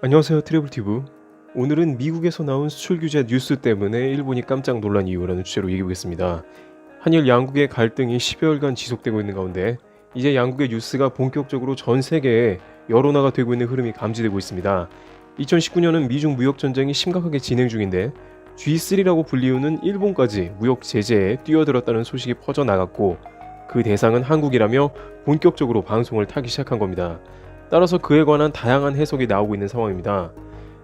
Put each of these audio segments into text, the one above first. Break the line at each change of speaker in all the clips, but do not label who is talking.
안녕하세요, 트래블티브. 오늘은 미국에서 나온 수출 규제 뉴스 때문에 일본이 깜짝 놀란 이유라는 주제로 얘기해보겠습니다. 한일 양국의 갈등이 10여일간 지속되고 있는 가운데 이제 양국의 뉴스가 본격적으로 전 세계에 여론화가 되고 있는 흐름이 감지되고 있습니다. 2019년은 미중 무역 전쟁이 심각하게 진행 중인데 G3라고 불리우는 일본까지 무역 제재에 뛰어들었다는 소식이 퍼져나갔고, 그 대상은 한국이라며 본격적으로 방송을 타기 시작한 겁니다. 따라서 그에 관한 다양한 해석이 나오고 있는 상황입니다.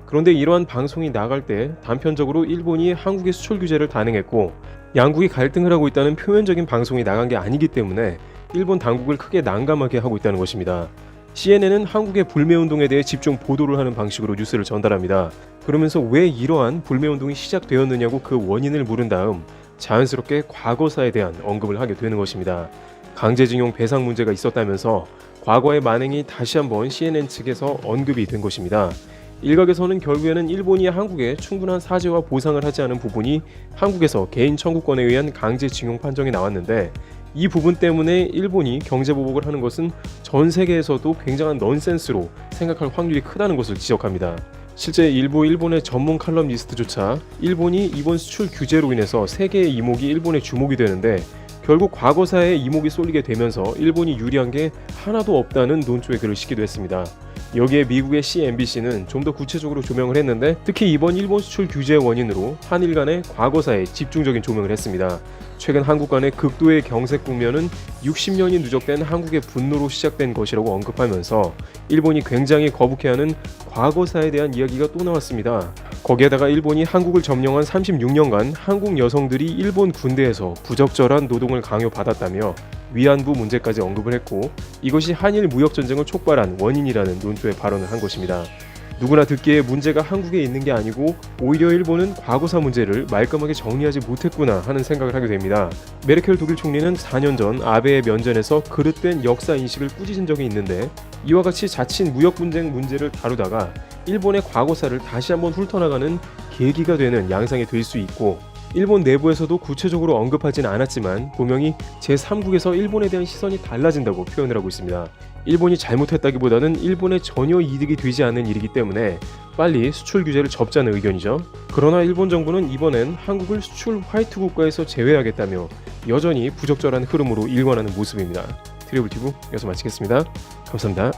그런데 이러한 방송이 나갈 때 단편적으로 일본이 한국의 수출 규제를 단행했고 양국이 갈등을 하고 있다는 표면적인 방송이 나간 게 아니기 때문에 일본 당국을 크게 난감하게 하고 있다는 것입니다. CNN은 한국의 불매운동에 대해 집중 보도를 하는 방식으로 뉴스를 전달합니다. 그러면서 왜 이러한 불매운동이 시작되었느냐고 그 원인을 물은 다음 자연스럽게 과거사에 대한 언급을 하게 되는 것입니다. 강제징용 배상 문제가 있었다면서 과거의 만행이 다시 한번 CNN 측에서 언급이 된 것입니다. 일각에서는 결국에는 일본이 한국에 충분한 사죄와 보상을 하지 않은 부분이 한국에서 개인 청구권에 의한 강제징용 판정이 나왔는데, 이 부분 때문에 일본이 경제보복을 하는 것은 전 세계에서도 굉장한 넌센스로 생각할 확률이 크다는 것을 지적합니다. 실제 일부 일본의 전문 칼럼니스트조차 일본이 이번 수출 규제로 인해서 세계의 이목이 일본에 주목이 되는데 결국 과거사에 이목이 쏠리게 되면서 일본이 유리한 게 하나도 없다는 논조의 글을 싣기도 했습니다. 여기에 미국의 CNBC는 좀 더 구체적으로 조명을 했는데, 특히 이번 일본 수출 규제의 원인으로 한일 간의 과거사에 집중적인 조명을 했습니다. 최근 한국 간의 극도의 경색 국면은 60년이 누적된 한국의 분노로 시작된 것이라고 언급하면서 일본이 굉장히 거북해하는 과거사에 대한 이야기가 또 나왔습니다. 거기에다가 일본이 한국을 점령한 36년간 한국 여성들이 일본 군대에서 부적절한 노동을 강요받았다며 위안부 문제까지 언급을 했고, 이것이 한일 무역전쟁을 촉발한 원인이라는 논조의 발언을 한 것입니다. 누구나 듣기에 문제가 한국에 있는 게 아니고 오히려 일본은 과거사 문제를 말끔하게 정리하지 못했구나 하는 생각을 하게 됩니다. 메르켈 독일 총리는 4년 전 아베의 면전에서 그릇된 역사 인식을 꾸짖은 적이 있는데, 이와 같이 자칫 무역 분쟁 문제를 다루다가 일본의 과거사를 다시 한번 훑어나가는 계기가 되는 양상이 될 수 있고, 일본 내부에서도 구체적으로 언급하진 않았지만 분명히 제3국에서 일본에 대한 시선이 달라진다고 표현을 하고 있습니다. 일본이 잘못했다기보다는 일본에 전혀 이득이 되지 않는 일이기 때문에 빨리 수출 규제를 접자는 의견이죠. 그러나 일본 정부는 이번엔 한국을 수출 화이트 국가에서 제외하겠다며 여전히 부적절한 흐름으로 일관하는 모습입니다. 트래블티브 여기서 마치겠습니다. 감사합니다.